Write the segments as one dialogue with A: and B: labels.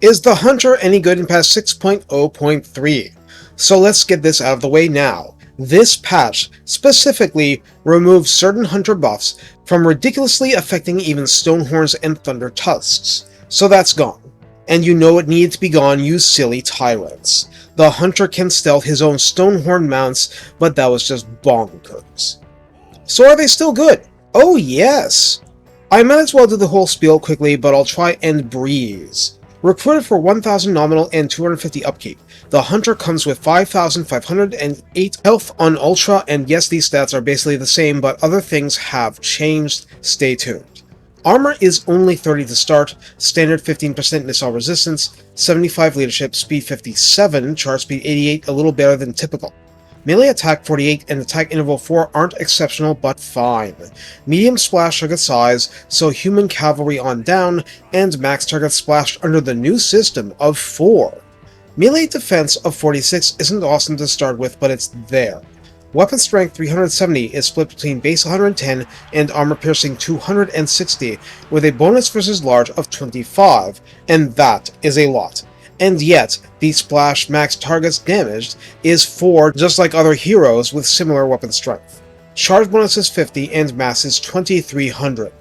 A: Is the Hunter any good in patch 6.0.3? So let's get this out of the way now. This patch specifically removes certain Hunter buffs from ridiculously affecting even Stonehorns and Thunder Tusks. So that's gone. And you know it needed to be gone, you silly tyrants. The Hunter can stealth his own Stonehorn mounts, but that was just bonkers. So are they still good? Oh yes! I might as well do the whole spiel quickly, but I'll try and breeze. Recruited for 1000 nominal and 250 upkeep, the Hunter comes with 5508 health on Ultra, and yes, these stats are basically the same, but other things have changed. Stay tuned. Armor is only 30 to start, standard 15% missile resistance, 75 leadership, speed 57, charge speed 88, a little better than typical. Melee attack 48 and attack interval 4 aren't exceptional, but fine. Medium splash target size, so human cavalry on down, and max target splash under the new system of 4. Melee defense of 46 isn't awesome to start with, but it's there. Weapon strength 370 is split between base 110 and armor piercing 260, with a bonus versus large of 25, and that is a lot. And yet, the splash max targets damaged is 4, just like other heroes with similar weapon strength. Charge bonus is 50 and mass is 2300.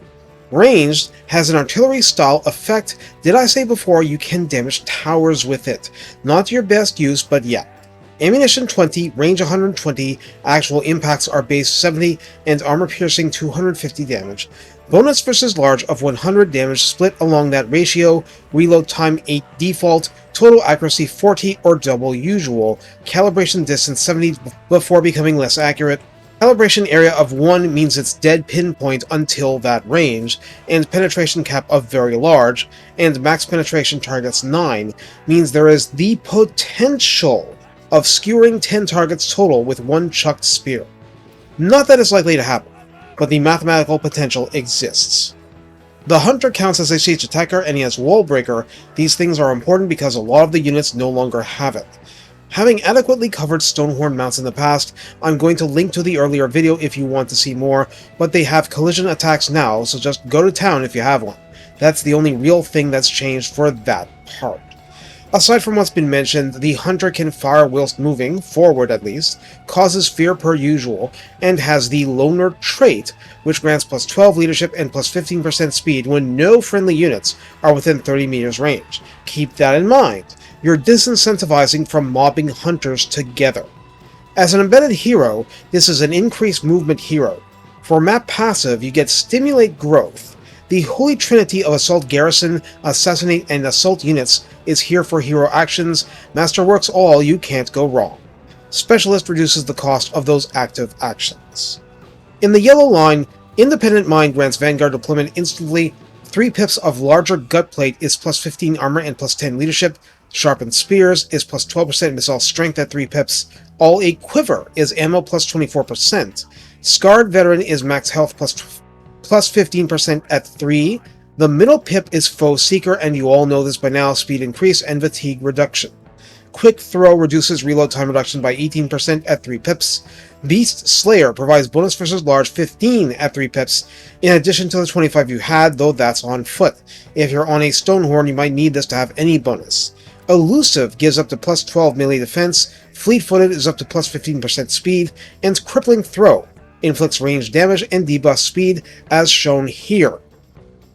A: Ranged has an artillery style effect. Did I say before you can damage towers with it? Not your best use, but yeah. Ammunition 20, range 120, actual impacts are base 70, and armor piercing 250 damage. Bonus versus large of 100 damage split along that ratio, reload time 8 default, total accuracy 40 or double usual, calibration distance 70 before becoming less accurate. Calibration area of 1 means it's dead pinpoint until that range, and penetration cap of very large, and max penetration targets 9, means there is the potential of skewering 10 targets total with one chucked spear. Not that it's likely to happen, but the mathematical potential exists. The Hunter counts as a siege attacker and he has wall breaker. These things are important because a lot of the units no longer have it. Having adequately covered Stonehorn mounts in the past, I'm going to link to the earlier video if you want to see more, but they have collision attacks now, so just go to town if you have one. That's the only real thing that's changed for that part. Aside from what's been mentioned, the Hunter can fire whilst moving, forward at least, causes fear per usual, and has the Loner trait, which grants plus 12 leadership and plus 15% speed when no friendly units are within 30 meters range. Keep that in mind. You're disincentivizing from mobbing Hunters together. As an embedded hero, this is an increased movement hero. For map passive, you get Stimulate Growth. The Holy Trinity of Assault Garrison, Assassinate, and Assault units is here for hero actions. Masterworks all, you can't go wrong. Specialist reduces the cost of those active actions. In the yellow line, Independent Mind grants Vanguard deployment instantly. 3 pips of larger gut plate is plus 15 armor and plus 10 leadership. Sharpened Spears is plus 12% missile strength at 3 pips. All a Quiver is ammo plus 24%. Scarred Veteran is max health plus 15% at 3. The middle pip is Foe Seeker, and you all know this by now, speed increase and fatigue reduction. Quick Throw reduces reload time reduction by 18% at 3 pips. Beast Slayer provides bonus versus large 15 at 3 pips, in addition to the 25 you had, though that's on foot. If you're on a Stonehorn, you might need this to have any bonus. Elusive gives up to plus 12 melee defense, Fleet-footed is up to plus 15% speed, and Crippling Throw inflicts range damage and debuffs speed, as shown here.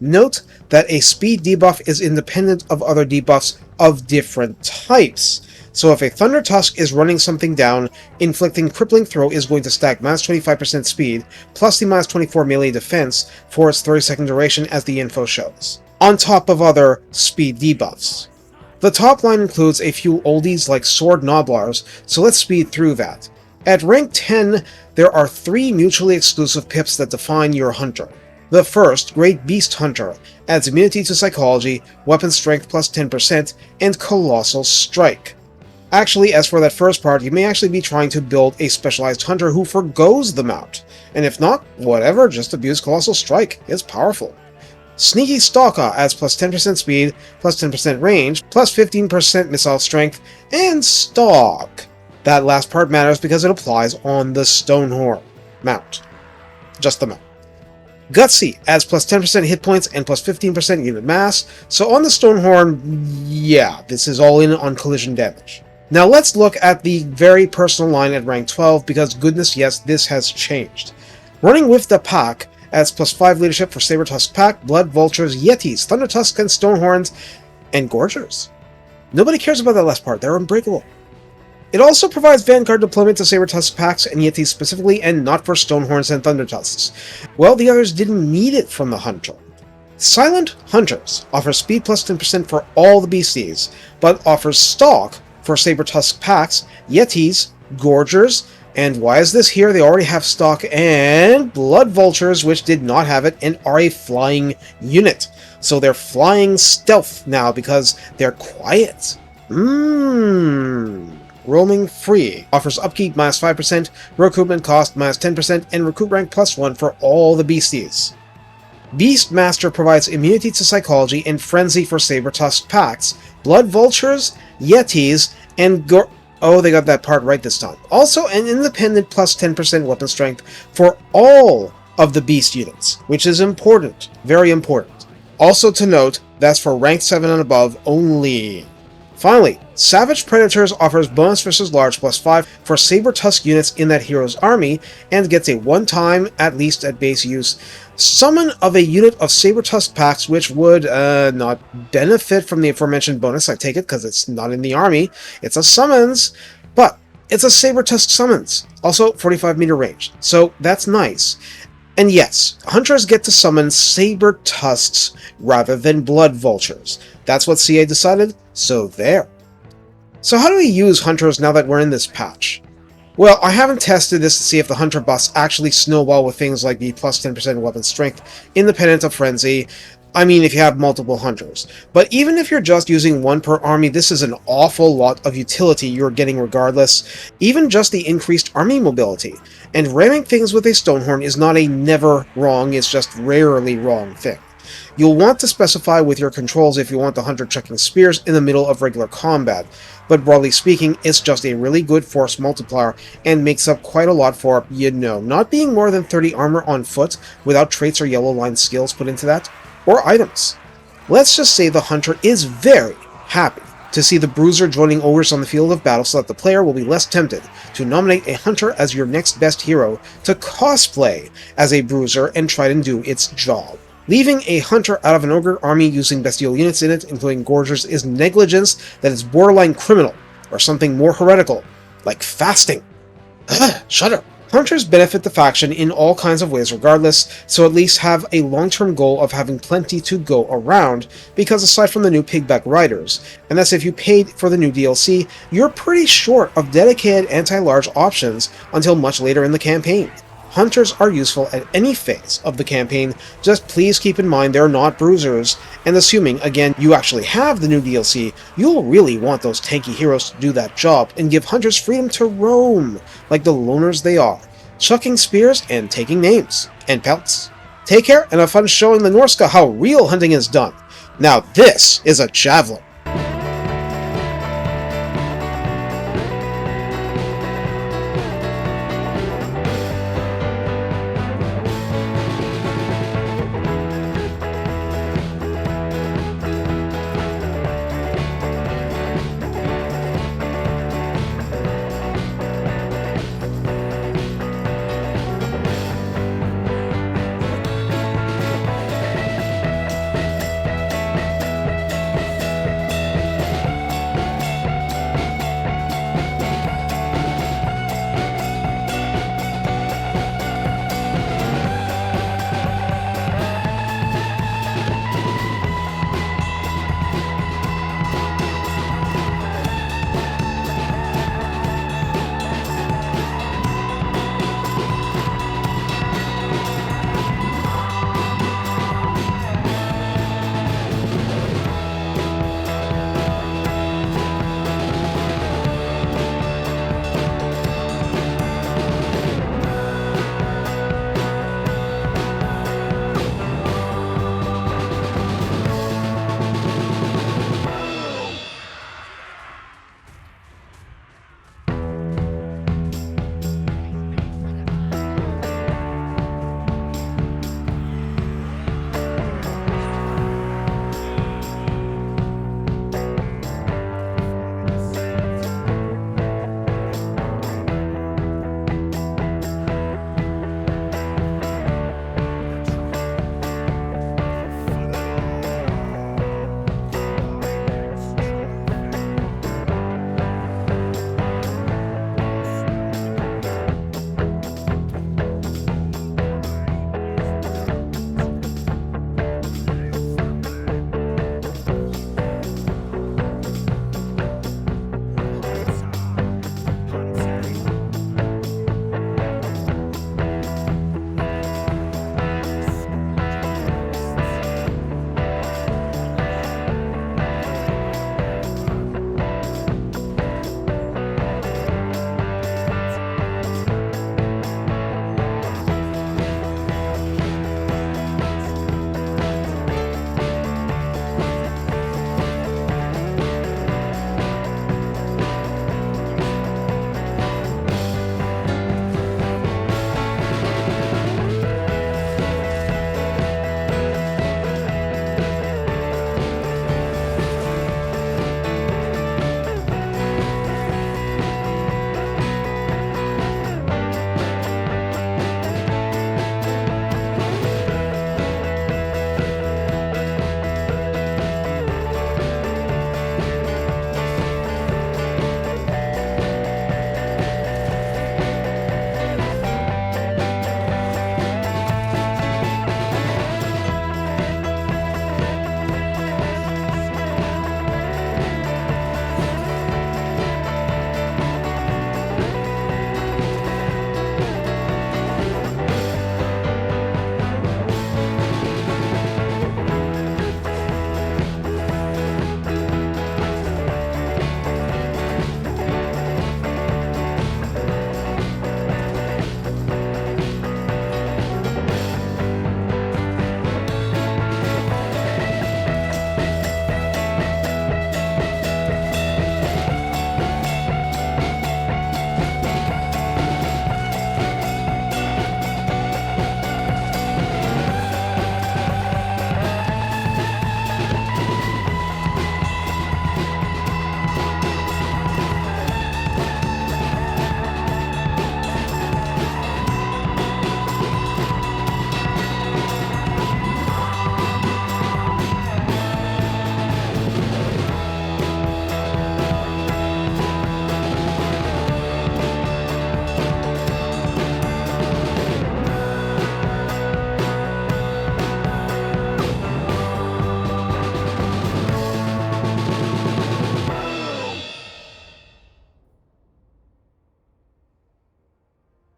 A: Note that a speed debuff is independent of other debuffs of different types. So if a Thunder Tusk is running something down, inflicting Crippling Throw is going to stack minus 25% speed, plus the minus 24 melee defense for its 30-second duration as the info shows, on top of other speed debuffs. The top line includes a few oldies like Sword Noblars, so let's speed through that. At rank 10, there are 3 mutually exclusive pips that define your Hunter. The first, Great Beast Hunter, adds immunity to psychology, weapon strength plus 10%, and Colossal Strike. Actually, as for that first part, you may actually be trying to build a specialized Hunter who forgoes the mount. And if not, whatever, just abuse Colossal Strike, it's powerful. Sneaky Stalker adds plus 10% speed, plus 10% range, plus 15% missile strength, and Stalk. That last part matters because it applies on the Stonehorn mount. Just the mount. Gutsy adds plus 10% hit points and plus 15% unit mass, so on the Stonehorn, yeah, this is all in on collision damage. Now let's look at the very personal line at rank 12, because goodness yes, this has changed. Running with the pack adds plus 5 leadership for Saber-Tusk Pack, Blood Vultures, Yetis, Thundertusks, and Stonehorns, and Gorgers. Nobody cares about that last part, they're unbreakable. It also provides Vanguard deployment to Saber-Tusk packs and Yetis specifically, and not for Stonehorns and Thundertusks. Well, the others didn't need it from the Hunter. Silent Hunters offers speed plus 10% for all the beasties, but offers stalk for Saber-Tusk packs, Yetis, Gorgers, and why is this here? They already have stalk, and Blood Vultures, which did not have it and are a flying unit. So they're flying stealth now because they're quiet. Roaming Free offers upkeep minus 5%, recruitment cost minus 10%, and recruit rank plus 1 for all the beasties. Beastmaster provides immunity to psychology and frenzy for Saber-Tusk packs, Blood Vultures, Yetis, and oh, they got that part right this time. Also an independent plus 10% weapon strength for all of the beast units, which is important, very important. Also to note, that's for rank 7 and above only. Finally, Savage Predators offers bonus versus large plus 5 for Saber-Tusk units in that hero's army, and gets a one-time, at least at base use, summon of a unit of Saber-Tusk packs which would not benefit from the aforementioned bonus, I take it, because it's not in the army. It's a summons, but it's a Saber-Tusk summons. Also, 45-meter range, so that's nice. And yes, Hunters get to summon Saber-Tusks rather than Blood Vultures. That's what CA decided, so there. So how do we use Hunters now that we're in this patch? Well, I haven't tested this to see if the Hunter buffs actually snowball with things like the plus 10% weapon strength, independent of Frenzy. I mean, if you have multiple Hunters. But even if you're just using one per army, this is an awful lot of utility you're getting regardless, even just the increased army mobility. And ramming things with a Stonehorn is not a never wrong, it's just rarely wrong thing. You'll want to specify with your controls if you want the Hunter chucking spears in the middle of regular combat, but broadly speaking, it's just a really good force multiplier and makes up quite a lot for, not being more than 30 armor on foot without traits or yellow line skills put into that, or items. Let's just say the Hunter is very happy to see the Bruiser joining Ogres on the field of battle so that the player will be less tempted to nominate a Hunter as your next best hero to cosplay as a Bruiser and try to do its job. Leaving a Hunter out of an Ogre army using bestial units in it, including Gorgers, is negligence that is borderline criminal, or something more heretical, like fasting. Shudder. Hunters benefit the faction in all kinds of ways regardless, so at least have a long-term goal of having plenty to go around, because aside from the new pigback riders, and that's if you paid for the new DLC, you're pretty short of dedicated anti-large options until much later in the campaign. Hunters are useful at any phase of the campaign, just please keep in mind they're not Bruisers, and assuming, again, you actually have the new DLC, you'll really want those tanky heroes to do that job and give Hunters freedom to roam, like the loners they are, chucking spears and taking names, and pelts. Take care and have fun showing the Norska how real hunting is done. Now this is a javelin.